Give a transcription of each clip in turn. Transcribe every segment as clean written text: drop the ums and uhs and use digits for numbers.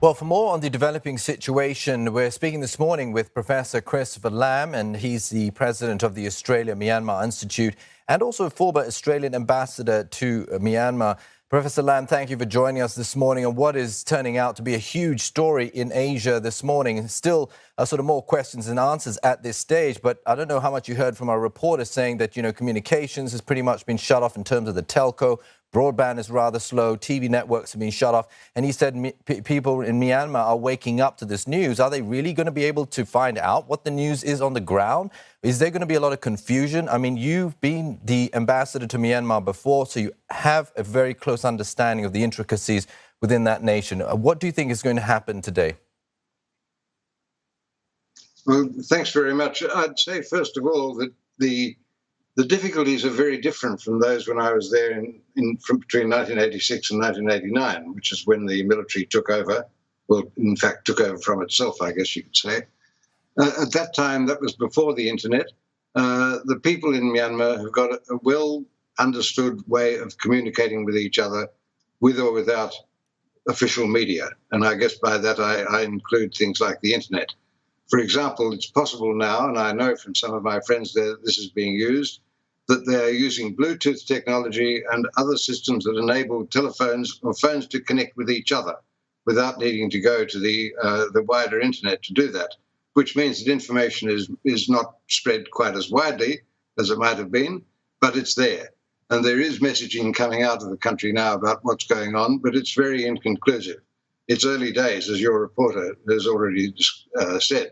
Well, for more on the developing situation, we're speaking this morning with Professor Christopher Lamb, and he's the president of the Australia-Myanmar Institute and also a former Australian ambassador to Myanmar. Professor Lamb, thank you for joining us this morning on what is turning out to be a huge story in Asia this morning. Still sort of more questions than answers at this stage, but I don't know how much you heard from our reporters saying that, communications has pretty much been shut off in terms of the telco. Broadband is rather slow. TV networks have been shut off. And he said people in Myanmar are waking up to this news. Are they really going to be able to find out what the news is on the ground? Is there going to be a lot of confusion? I mean, you've been the ambassador to Myanmar before, so you have a very close understanding of the intricacies within that nation. What do you think is going to happen today? Well, thanks very much. I'd say, first of all, that the difficulties are very different from those when I was there from between 1986 and 1989, which is when the military took over. Well, in fact, took over from itself, I guess you could say. At that time, that was before the internet. The people in Myanmar have got a well-understood way of communicating with each other, with or without official media. And I guess by that I include things like the internet. For example, it's possible now, and I know from some of my friends there this is being used, that they're using Bluetooth technology and other systems that enable telephones or phones to connect with each other without needing to go to the wider internet to do that, which means that information is not spread quite as widely as it might have been, but it's there. And there is messaging coming out of the country now about what's going on, but it's very inconclusive. It's early days, as your reporter has already said.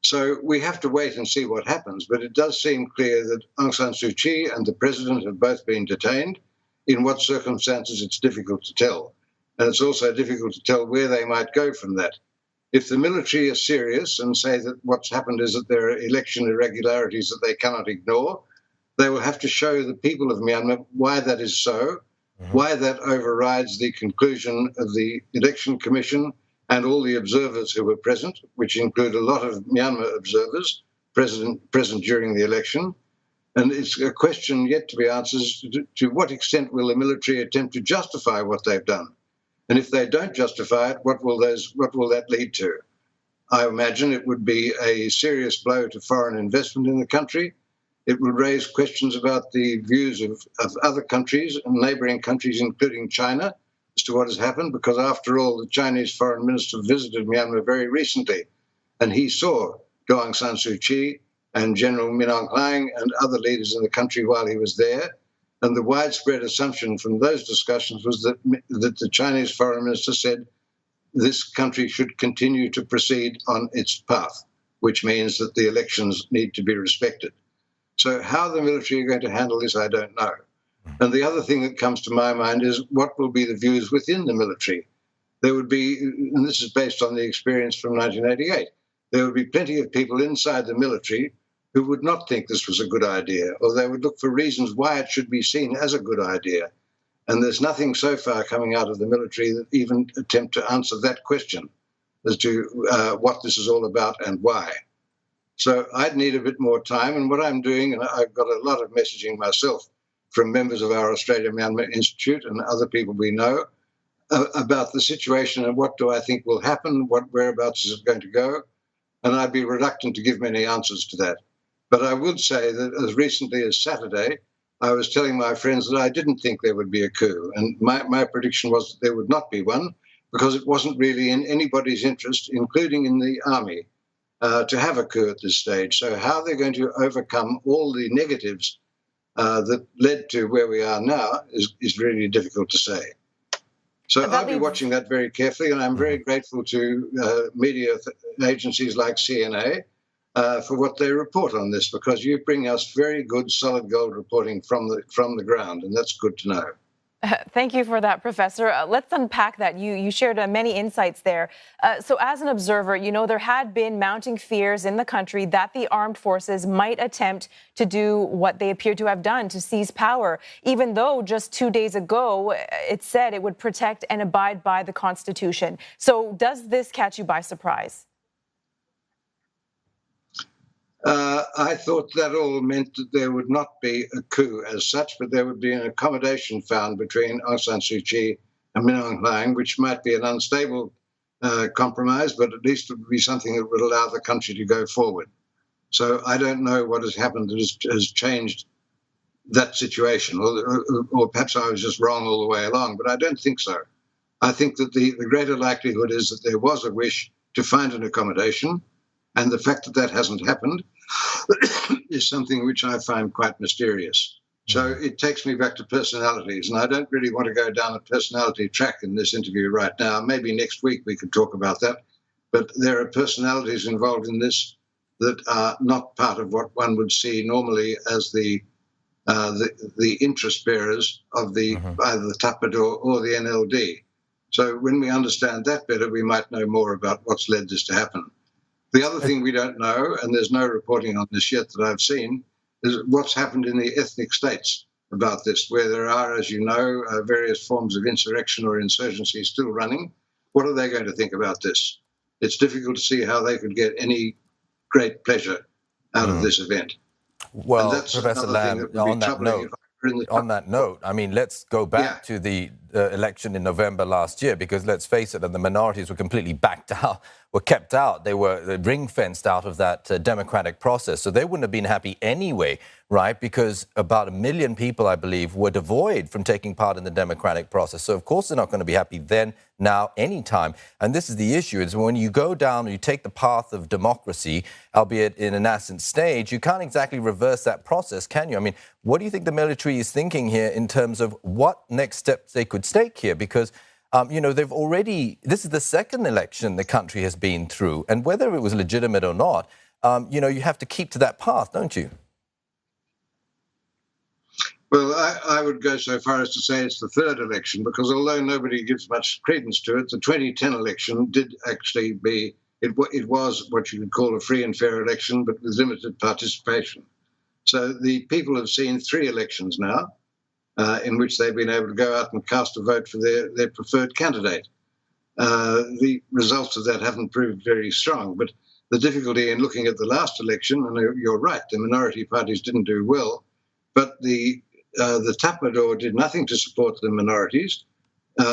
So we have to wait and see what happens, but it does seem clear that Aung San Suu Kyi and the president have both been detained. In what circumstances, it's difficult to tell. And it's also difficult to tell where they might go from that. If the military are serious and say that what's happened is that there are election irregularities that they cannot ignore, they will have to show the people of Myanmar why that is so, why that overrides the conclusion of the election commission and all the observers who were present, which include a lot of Myanmar observers present during the election. And it's a question yet to be answered to what extent will the military attempt to justify what they've done? And if they don't justify it, what will that lead to? I imagine it would be a serious blow to foreign investment in the country. It will raise questions about the views of other countries and neighboring countries, including China, as to what has happened, because after all, the Chinese foreign minister visited Myanmar very recently, and he saw Aung San Suu Kyi and General Min Aung Hlaing and other leaders in the country while he was there. And the widespread assumption from those discussions was that the Chinese foreign minister said this country should continue to proceed on its path, which means that the elections need to be respected. So how the military are going to handle this, I don't know. And the other thing that comes to my mind is what will be the views within the military. There would be, and this is based on the experience from 1988, there would be plenty of people inside the military who would not think this was a good idea, or they would look for reasons why it should be seen as a good idea. And there's nothing so far coming out of the military that even attempt to answer that question as to what this is all about and why. So I'd need a bit more time, and what I'm doing, and I've got a lot of messaging myself from members of our Australia-Myanmar Institute and other people we know about the situation and what do I think will happen, what whereabouts is it going to go, and I'd be reluctant to give many answers to that. But I would say that as recently as Saturday, I was telling my friends that I didn't think there would be a coup, and my prediction was that there would not be one because it wasn't really in anybody's interest, including in the army, to have a coup at this stage. So how they're going to overcome all the negatives that led to where we are now is really difficult to say. So I'll be watching that very carefully, and I'm very grateful to media agencies like CNA for what they report on this, because you bring us very good, solid gold reporting from the ground, and that's good to know. Thank you for that, Professor. Let's unpack that. You shared many insights there. So as an observer, there had been mounting fears in the country that the armed forces might attempt to do what they appear to have done, to seize power, even though just 2 days ago it said it would protect and abide by the Constitution. So does this catch you by surprise? I thought that all meant that there would not be a coup as such, but there would be an accommodation found between Aung San Suu Kyi and Min Aung Hlaing, which might be an unstable compromise, but at least it would be something that would allow the country to go forward. So I don't know what has happened that has changed that situation, or perhaps I was just wrong all the way along, but I don't think so. I think that the greater likelihood is that there was a wish to find an accommodation, and the fact that that hasn't happened is something which I find quite mysterious. So it takes me back to personalities, and I don't really want to go down a personality track in this interview right now. Maybe next week we could talk about that, but there are personalities involved in this that are not part of what one would see normally as the interest bearers of either the Tapador or the NLD. So when we understand that better, we might know more about what's led this to happen. The other thing we don't know, and there's no reporting on this yet that I've seen, is what's happened in the ethnic states about this, where there are, as you know, various forms of insurrection or insurgency still running. What are they going to think about this? It's difficult to see how they could get any great pleasure out of this event. Well, Professor Lamb, on that note, I mean, let's go back to the election in November last year, because let's face it, the minorities were completely backed out, were kept out. They were ring-fenced out of that democratic process. So they wouldn't have been happy anyway, right? Because about 1 million people, I believe, were devoid from taking part in the democratic process. So of course they're not going to be happy then, now, anytime. And this is the issue, is when you go down and you take the path of democracy, albeit in a nascent stage, you can't exactly reverse that process, can you? I mean, what do you think the military is thinking here in terms of what next steps they could take here? Because you know, this is the second election the country has been through, and whether it was legitimate or not, you know, you have to keep to that path, don't you? Well, I would go so far as to say it's the third election, because although nobody gives much credence to it, the 2010 election did actually it was what you could call a free and fair election, but with limited participation. So the people have seen 3 elections now, in which they've been able to go out and cast a vote for their preferred candidate. The results of that haven't proved very strong, but the difficulty in looking at the last election, and you're right, the minority parties didn't do well, but the Tapador did nothing to support the minorities,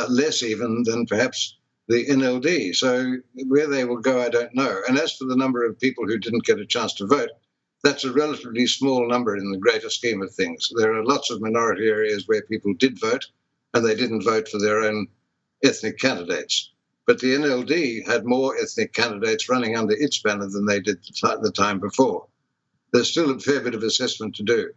less even than perhaps the NLD. So where they will go, I don't know. And as for the number of people who didn't get a chance to vote, that's a relatively small number in the greater scheme of things. There are lots of minority areas where people did vote, and they didn't vote for their own ethnic candidates. But the NLD had more ethnic candidates running under its banner than they did the time before. There's still a fair bit of assessment to do.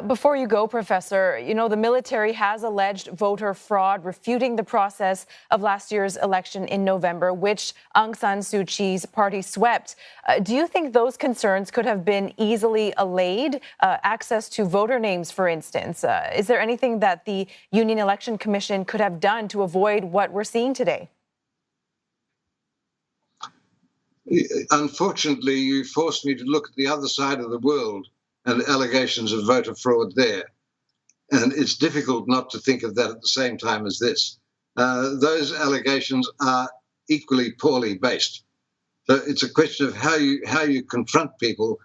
Before you go, Professor, you know, the military has alleged voter fraud, refuting the process of last year's election in November, which Aung San Suu Kyi's party swept. Do you think those concerns could have been easily allayed? Access to voter names, for instance. Is there anything that the Union Election Commission could have done to avoid what we're seeing today? Unfortunately, you forced me to look at the other side of the world and allegations of voter fraud there. And it's difficult not to think of that at the same time as this. Those allegations are equally poorly based. So it's a question of how you confront people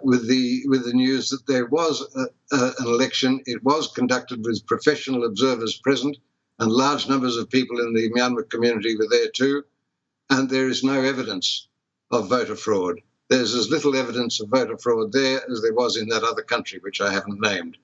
with the news that there was an election. It was conducted with professional observers present, and large numbers of people in the Myanmar community were there too, and there is no evidence of voter fraud. There's as little evidence of voter fraud there as there was in that other country, which I haven't named.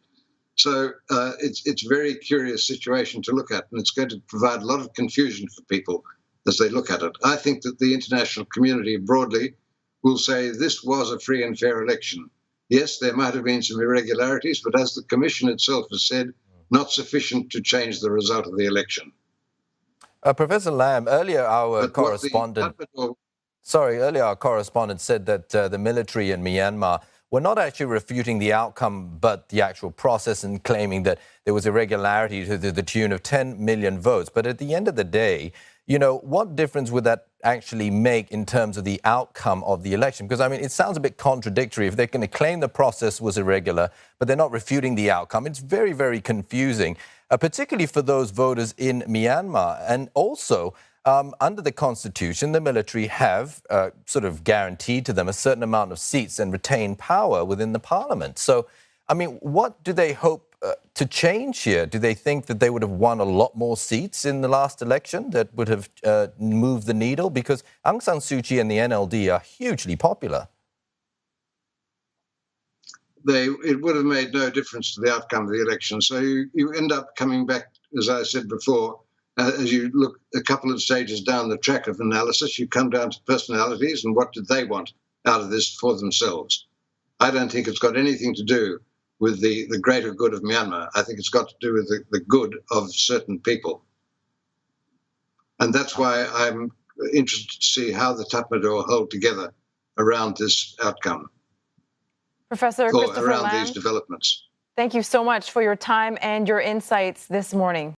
So it's a very curious situation to look at, and it's going to provide a lot of confusion for people as they look at it. I think that the international community broadly will say this was a free and fair election. Yes, there might have been some irregularities, but as the Commission itself has said, not sufficient to change the result of the election. Professor Lamb, earlier our correspondent said that the military in Myanmar were not actually refuting the outcome, but the actual process, and claiming that there was irregularity to the tune of 10 million votes. But at the end of the day, you know, what difference would that actually make in terms of the outcome of the election? Because, I mean, it sounds a bit contradictory. If they're going to claim the process was irregular, but they're not refuting the outcome, it's very, very confusing, particularly for those voters in Myanmar. And also, under the Constitution, the military have sort of guaranteed to them a certain amount of seats and retain power within the parliament. So I mean, what do they hope to change here? Do they think that they would have won a lot more seats in the last election that would have moved the needle? Because Aung San Suu Kyi and the NLD are hugely popular. It would have made no difference to the outcome of the election. So you end up coming back, as I said before, as you look a couple of stages down the track of analysis, you come down to personalities and what did they want out of this for themselves. I don't think it's got anything to do with the greater good of Myanmar. I think it's got to do with the good of certain people. And that's why I'm interested to see how the Tatmadaw hold together around this outcome. Professor Christopher around Lamb, these developments. thank you so much for your time and your insights this morning.